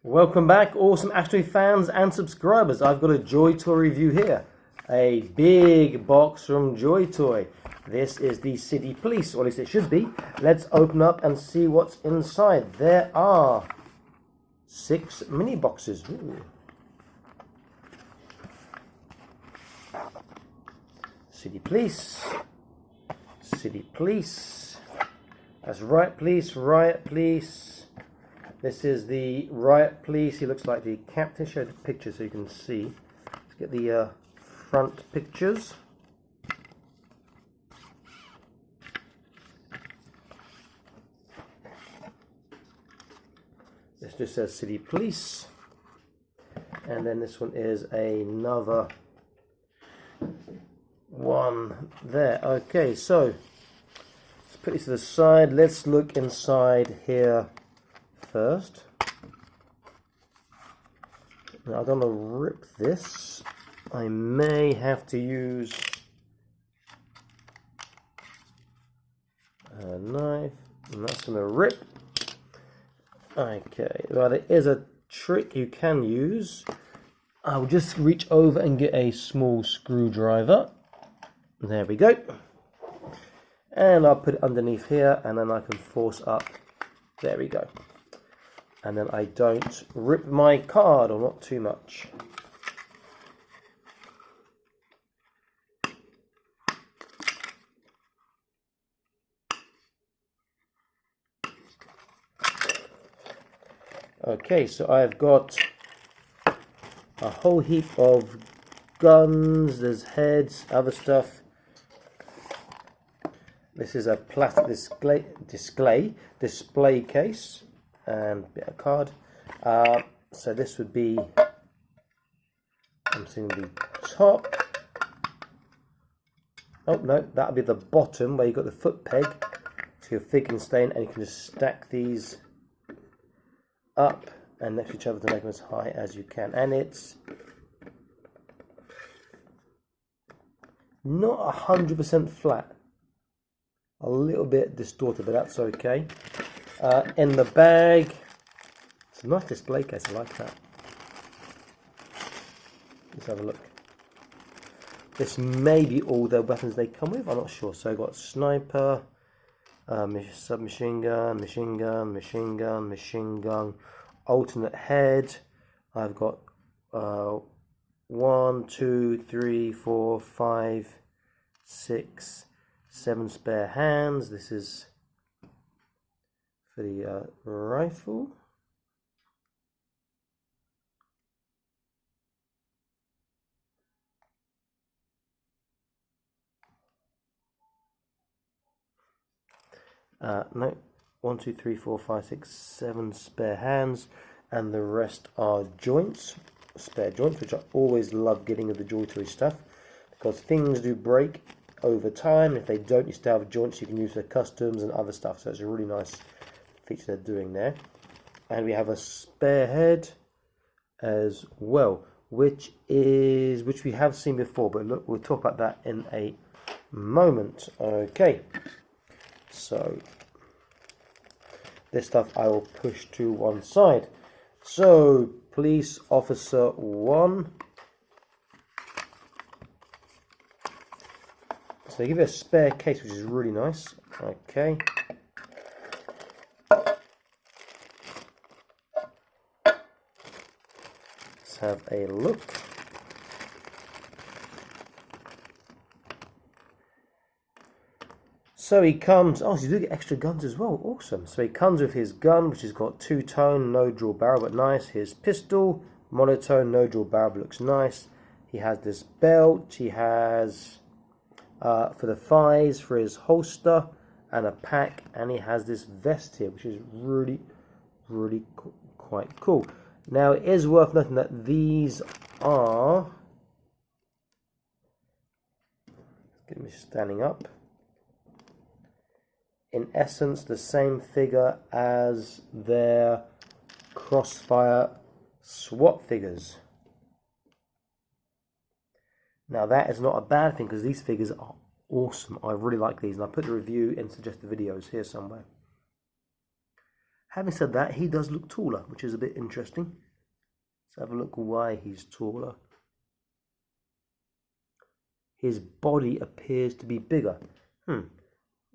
Welcome back, awesome Astro fans and subscribers. I've got a Joy Toy review here. A big box from Joy Toy. This is the City Police, or at least it should be. Let's open up and see what's inside. There are 6 mini boxes. Ooh. City Police. City Police. That's Riot Police, Riot Police. This is the Riot Police. He looks like the captain. Show the picture so you can see. Let's get the front pictures. This just says City Police. And then this one is another one there. Okay, so let's put this to the side. Let's look inside here first. Now I don't want to rip this. I may have to use a knife, and that's going to rip. Okay, well, there is a trick you can use. I'll just reach over and get a small screwdriver. There we go. And I'll put it underneath here, and then I can force up. There we go. And then I don't rip my card, or not too much. Okay, so I've got a whole heap of guns, there's heads, other stuff. This is a plastic display case and a bit of card. So this would be, I'm seeing the top. Oh no, that would be the bottom where you've got the foot peg. So your fig can stay in, and you can just stack these up and next to each other to make them as high as you can. And it's not 100% flat, a little bit distorted, but that's okay. In the bag, it's a nice display case, I like that. Let's have a look. This may be all the weapons they come with, I'm not sure. So I've got sniper, submachine gun, machine gun, machine gun, machine gun, alternate head. I've got 1, 2, 3, 4, 5, 6, 7 spare hands. This is for the rifle. No, 1, 2, 3, 4, 5, 6, 7 spare hands, and the rest are joints, spare joints, which I always love getting with the Joy Toy stuff, because things do break over time. If they don't, you still have joints you can use for customs and other stuff, so it's a really nice feature they're doing there. And we have a spare head as well, which we have seen before, but look, we'll talk about that in a moment. Okay, so this stuff I will push to one side. So Police Officer 1. So they give you a spare case, which is really nice. Okay. Let's have a look. So he comes, oh, so you do get extra guns as well, awesome. So he comes with his gun, which has got 2-tone, no draw barrel, but nice. His pistol, monotone, no draw barrel, but looks nice. He has this belt, he has for the thighs, for his holster, and a pack, and he has this vest here, which is really, really quite cool. Now it is worth noting that these are, get me standing up, in essence the same figure as their Crossfire SWAT figures. Now that is not a bad thing, because these figures are awesome. I really like these, and I put the review in suggested videos here somewhere. Having said that, he does look taller, which is a bit interesting. Let's have a look why he's taller. His body appears to be bigger.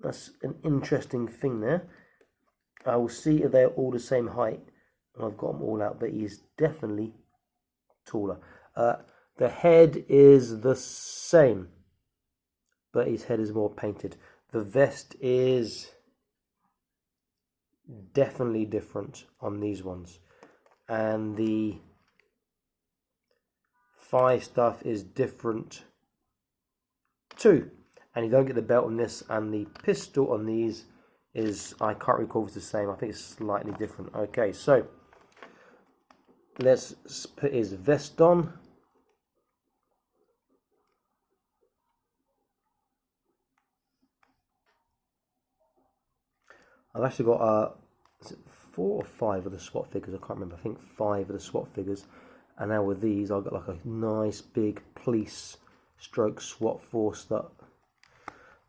That's an interesting thing there. I will see if they're all the same height. I've got them all out, but he's definitely taller. The head is the same, but his head is more painted. The vest is definitely different on these ones, and the 5 stuff is different too. And you don't get the belt on this, and the pistol on these is, I can't recall if it's the same. I think it's slightly different. Okay, so let's put his vest on. I've actually got is it 4 or 5 of the SWAT figures? I can't remember. I think 5 of the SWAT figures. And now with these, I've got like a nice big police stroke SWAT force that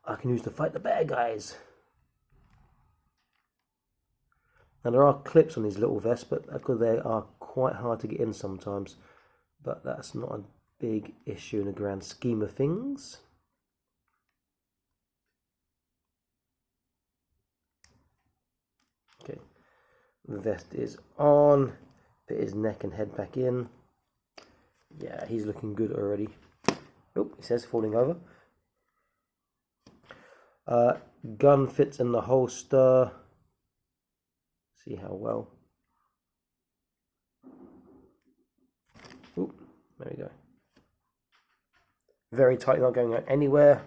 I can use to fight the bad guys. Now there are clips on these little vests, but because they are quite hard to get in sometimes. But that's not a big issue in the grand scheme of things. Okay, the vest is on. Put his neck and head back in. Yeah, he's looking good already. Oh, it says falling over. Gun fits in the holster. See how well. Oop, there we go. Very tight, not going anywhere.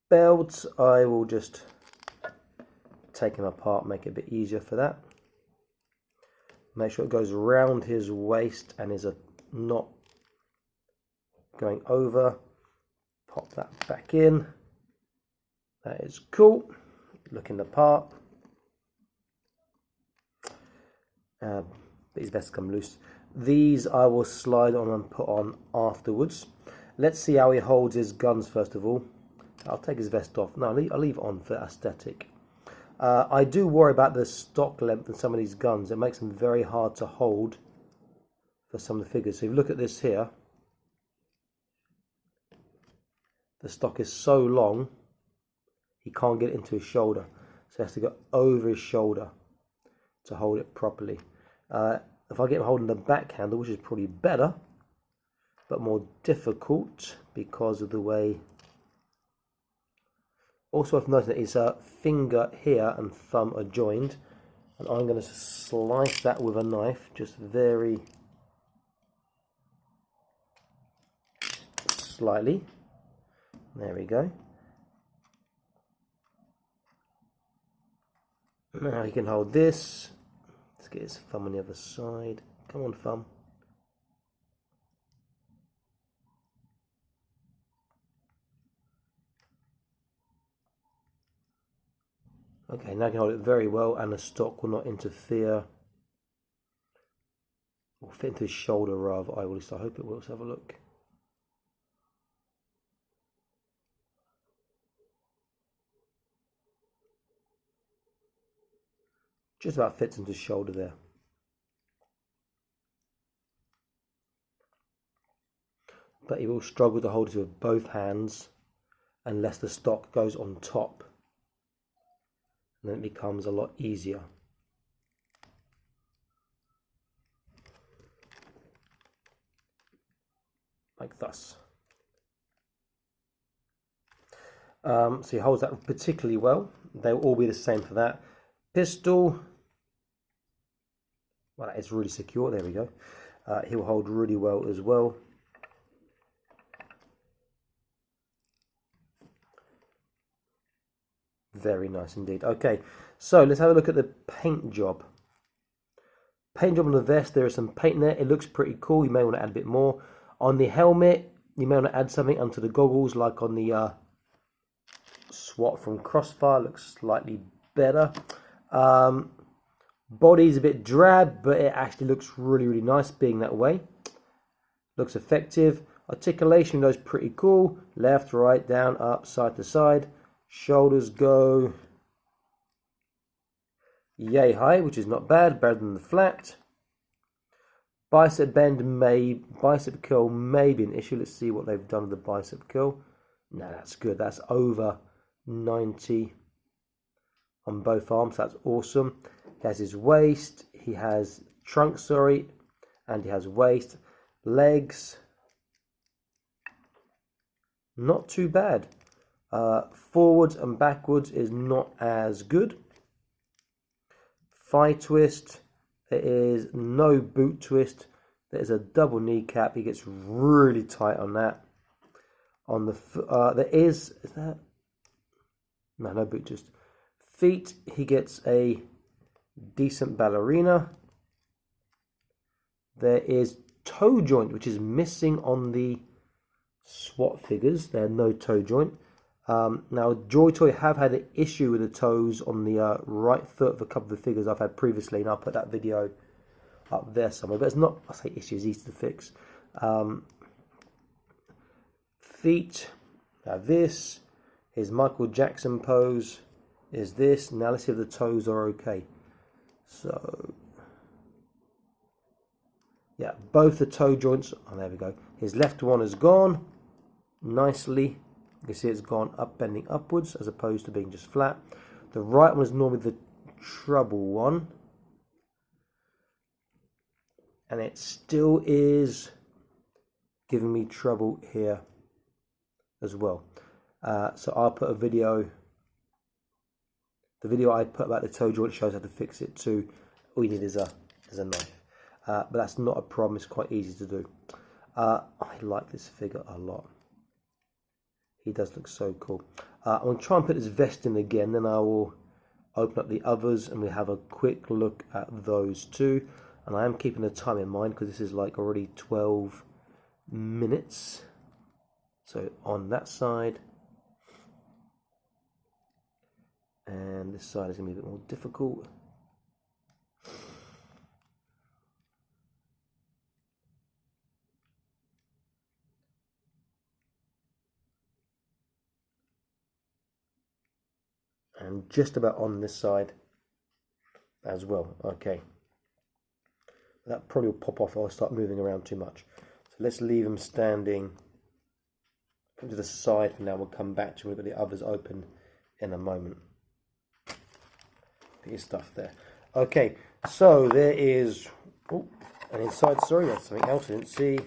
Belts, I will just take him apart, make it a bit easier for that. Make sure it goes around his waist and is not going over. Pop that back in. That is cool. Looking the part. But his vest come loose. These I will slide on and put on afterwards. Let's see how he holds his guns first of all. I'll take his vest off. No, I'll leave it on for aesthetic. I do worry about the stock length in some of these guns. It makes them very hard to hold for some of the figures. So if you look at this here, the stock is so long, he can't get it into his shoulder. So he has to go over his shoulder to hold it properly. If I get him holding the back handle, which is probably better, but more difficult because of the way. Also, I've noticed that his finger here and thumb are joined, and I'm going to slice that with a knife, just very slightly. There we go. Now he can hold this. Let's get his thumb on the other side. Come on, thumb. Okay, now I can hold it very well, and the stock will not interfere. Or fit into his shoulder rather, I hope it will. Let's have a look. Just about fits into his shoulder there. But he will struggle to hold it with both hands unless the stock goes on top. And then it becomes a lot easier. Like thus. So he holds that particularly well. They'll all be the same for that. Pistol. Well, that is really secure. There we go. He will hold really well as well. Very nice indeed. Okay, so let's have a look at the paint job. Paint job on the vest, there is some paint there. It looks pretty cool. You may want to add a bit more. On the helmet, you may want to add something onto the goggles, like on the SWAT from Crossfire. Looks slightly better. Body's a bit drab, but it actually looks really, really nice being that way. Looks effective. Articulation goes pretty cool. Left, right, down, up, side to side. Shoulders go yay high, which is not bad, better than the flat. Bicep bicep curl may be an issue. Let's see what they've done with the bicep curl. No, that's good. That's over 90 on both arms. That's awesome. He has his waist. He has trunk, sorry, and he has waist. Legs, not too bad. Forwards and backwards is not as good. Thigh twist, there is no boot twist. There is a double kneecap. He gets really tight on that. On the there is that? No boot twist. Feet, he gets a decent ballerina. There is toe joint, which is missing on the S.W.A.T figures. There's no toe joint. Now, Joy Toy have had an issue with the toes on the right foot of a couple of the figures I've had previously, and I'll put that video up there somewhere. But it's not, I say issues, easy to fix. Feet, now this, his Michael Jackson pose is this. Now let's see if the toes are okay. So, yeah, both the toe joints, oh there we go. His left one is gone nicely. You can see it's gone up, bending upwards, as opposed to being just flat. The right one is normally the trouble one. And it still is giving me trouble here as well. So I'll put a video. The video I put about the toe joint shows how to fix it too. All you need is a knife. But that's not a problem, it's quite easy to do. I like this figure a lot. He does look so cool. I'm going to try and put this vest in again, then I will open up the others and we'll have a quick look at those two. And I am keeping the time in mind because this is like already 12 minutes. So on that side. And this side is going to be a bit more difficult. And just about on this side as well. Okay. That probably will pop off if I start moving around too much. So let's leave them standing. Put to the side for now. We'll come back to it with the others open in a moment. Put your stuff there. Okay, so there is an inside, sorry, that's something else I didn't see.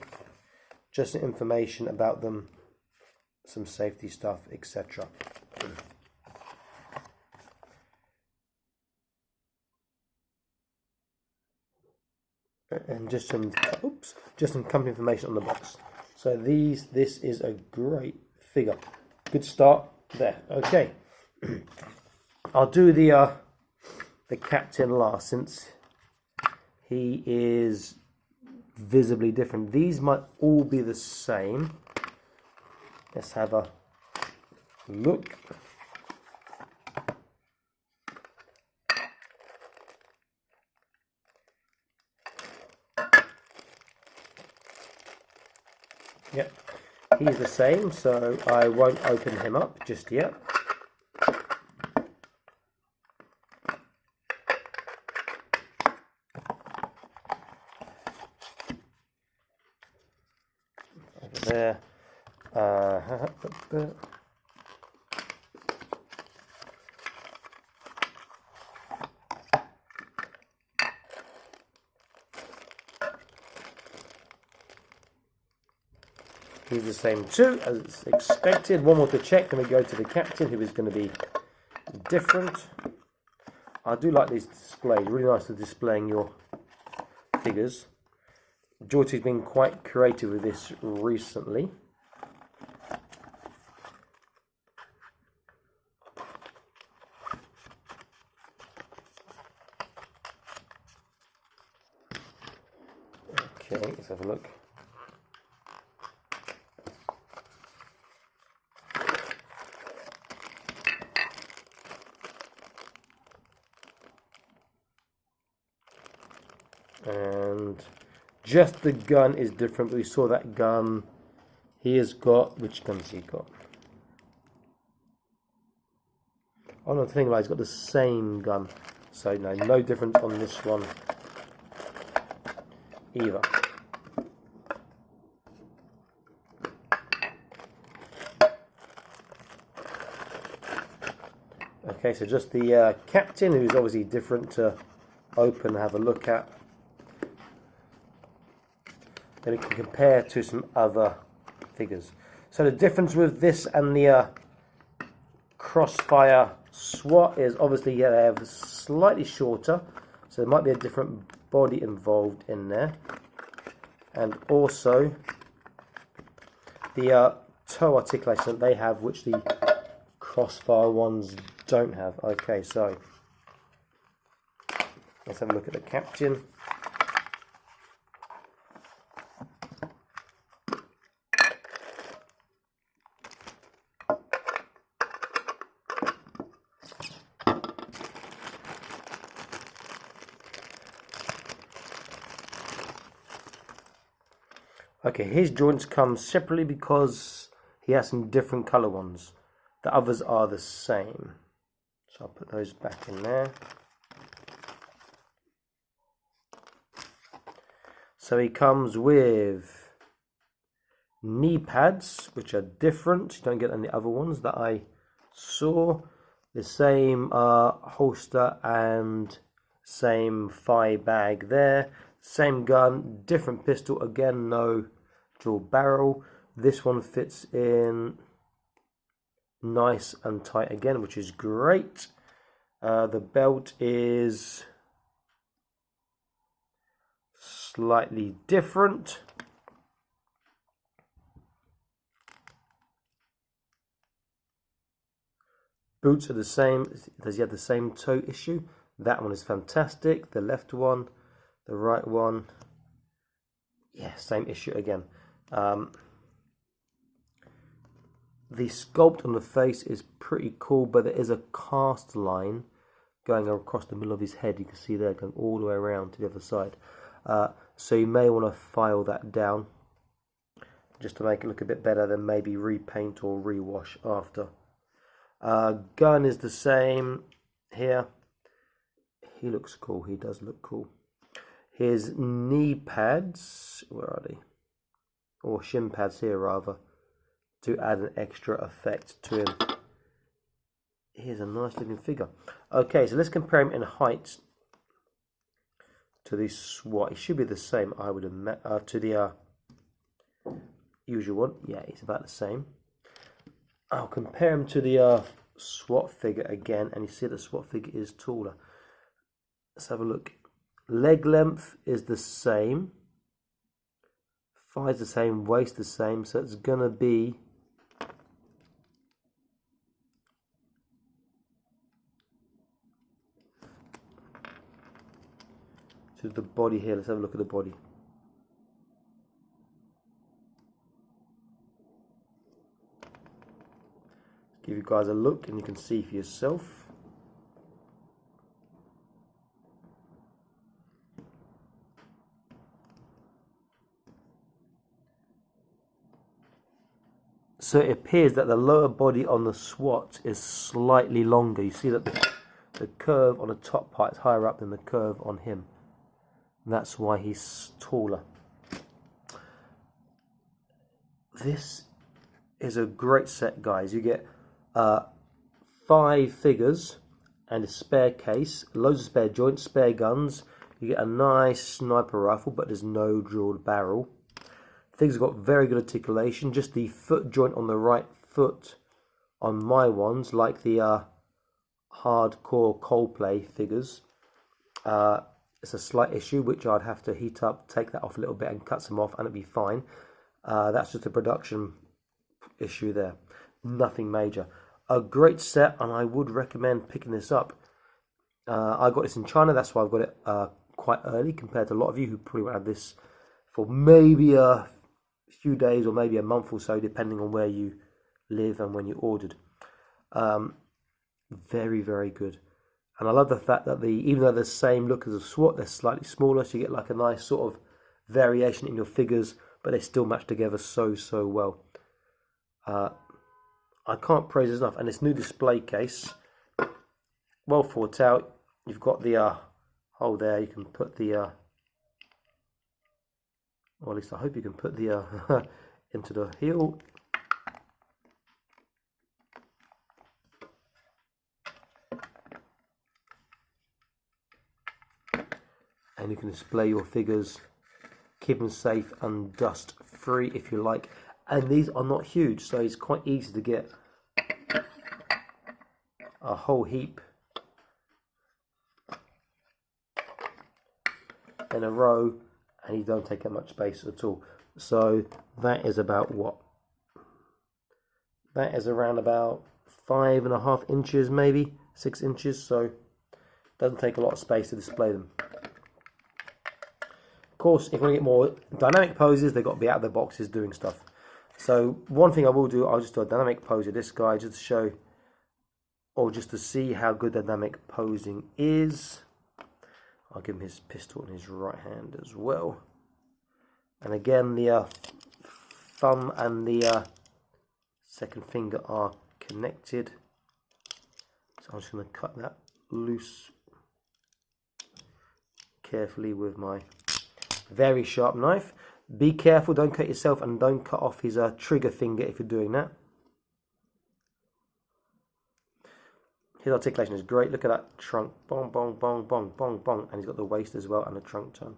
Just some information about them, some safety stuff, etc. And just some company information on the box. So this is a great figure. Good start there. Okay, I'll do the captain last since he is visibly different. These might all be the same. Let's have a look. Yep, he's the same, so I won't open him up just yet. Over there. He's the same too, as expected. One more to check, then we go to the captain, who is going to be different. I do like these displays, really nice for displaying your figures. Joy-T's been quite creative with this recently. Okay, let's have a look. And just the gun is different. We saw that gun he has got. Which guns he got? Oh no, the thing about it's got the same gun, so no difference on this one either. Okay, so just the captain, who's obviously different to open and have a look at. Then we can compare to some other figures. So the difference with this and the Crossfire S.W.A.T is obviously they have slightly shorter, so there might be a different body involved in there. And also the toe articulation that they have, which the Crossfire ones don't have. Okay, so let's have a look at the captain. Okay, his joints come separately because he has some different colour ones. The others are the same. So I'll put those back in there. So he comes with knee pads, which are different. You don't get any other ones that I saw. The same holster and same thigh bag there. Same gun, different pistol. Again, no dual barrel. This one fits in nice and tight again, which is great. The belt is slightly different. Boots are the same. Does he have the same toe issue? That one is fantastic. The left one, the right one, yeah, same issue again. The sculpt on the face is pretty cool, but there is a cast line going across the middle of his head. You can see there, going all the way around to the other side. So you may want to file that down just to make it look a bit better, then maybe repaint or rewash after. Gun is the same here. He looks cool. He does look cool. His knee pads, where are they? Or shin pads here rather, to add an extra effect to him. Here's a nice looking figure. Okay, so let's compare him in height to the S.W.A.T. He should be the same, I would admit, to the usual one. Yeah, he's about the same. I'll compare him to the S.W.A.T. figure again, and you see the S.W.A.T. figure is taller. Let's have a look. Leg length is the same. Thighs the same, waist the same, so it's gonna be to the body here. Let's have a look at the body. Give you guys a look and you can see for yourself. So it appears that the lower body on the S.W.A.T. is slightly longer. You see that the curve on the top part is higher up than the curve on him. And that's why he's taller. This is a great set, guys. You get 5 figures and a spare case, loads of spare joints, spare guns. You get a nice sniper rifle, but there's no drilled barrel. Things have got very good articulation. Just the foot joint on the right foot on my ones, like the hardcore Coldplay figures, it's a slight issue which I'd have to heat up, take that off a little bit and cut some off, and it'd be fine. That's just a production issue there, nothing major. A great set, and I would recommend picking this up. I got this in China, that's why I've got it quite early compared to a lot of you who probably won't have this for maybe a few days or maybe a month or so, depending on where you live and when you ordered. Very, very good. And I love the fact that even though they're the same look as a S.W.A.T, they're slightly smaller, so you get like a nice sort of variation in your figures, but they still match together so well. I can't praise this enough. And this new display case, well thought out. You've got the hole there. You can put the, or at least I hope you can put the into the heel. And you can display your figures, keep them safe and dust free if you like. And these are not huge, so it's quite easy to get a whole heap in a row, and you don't take up much space at all. So that is about what? That is around about 5.5 inches, maybe 6 inches. So it doesn't take a lot of space to display them. Of course, if you want to get more dynamic poses, they've got to be out of the boxes doing stuff. So one thing I will do, I'll just do a dynamic pose of this guy just to show, or just to see how good dynamic posing is. I'll give him his pistol in his right hand as well. And again, the thumb and the second finger are connected. So I'm just going to cut that loose carefully with my very sharp knife. Be careful, don't cut yourself, and don't cut off his trigger finger if you're doing that. His articulation is great. Look at that trunk. Bong, bong, bong, bong, bong, bong. And he's got the waist as well and the trunk turn.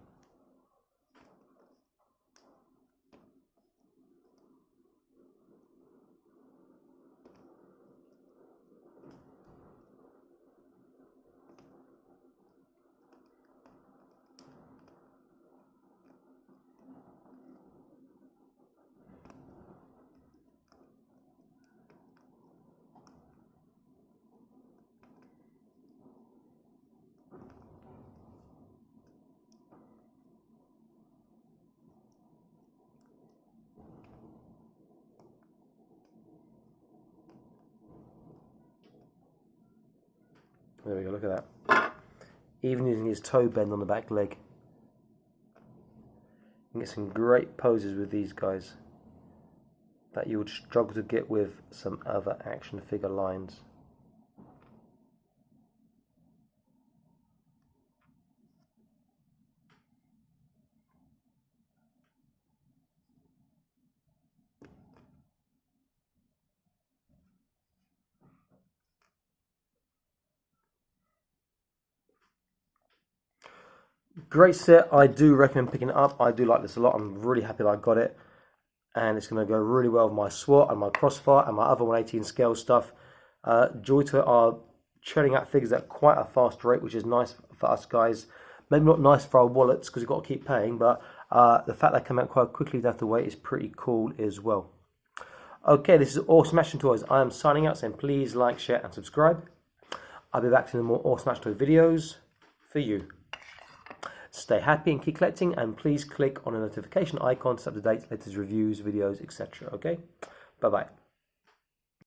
There we go, look at that. Even using his toe bend on the back leg. You can get some great poses with these guys that you would struggle to get with some other action figure lines. Great set. I do recommend picking it up. I do like this a lot. I'm really happy that I got it, and it's going to go really well with my SWAT and my Crossfire and my other 118 scale stuff. Joy-Toy are churning out figures at quite a fast rate, which is nice for us guys. Maybe not nice for our wallets because we've got to keep paying, but the fact they come out quite quickly, don't have to wait, is pretty cool as well. Okay, this is Awesome Action Toys. I am signing out, saying please like, share and subscribe. I'll be back to more Awesome Action Toy videos for you. Stay happy and keep collecting, and please click on the notification icon to stay up to date, latest reviews, videos, etc. Okay, bye bye.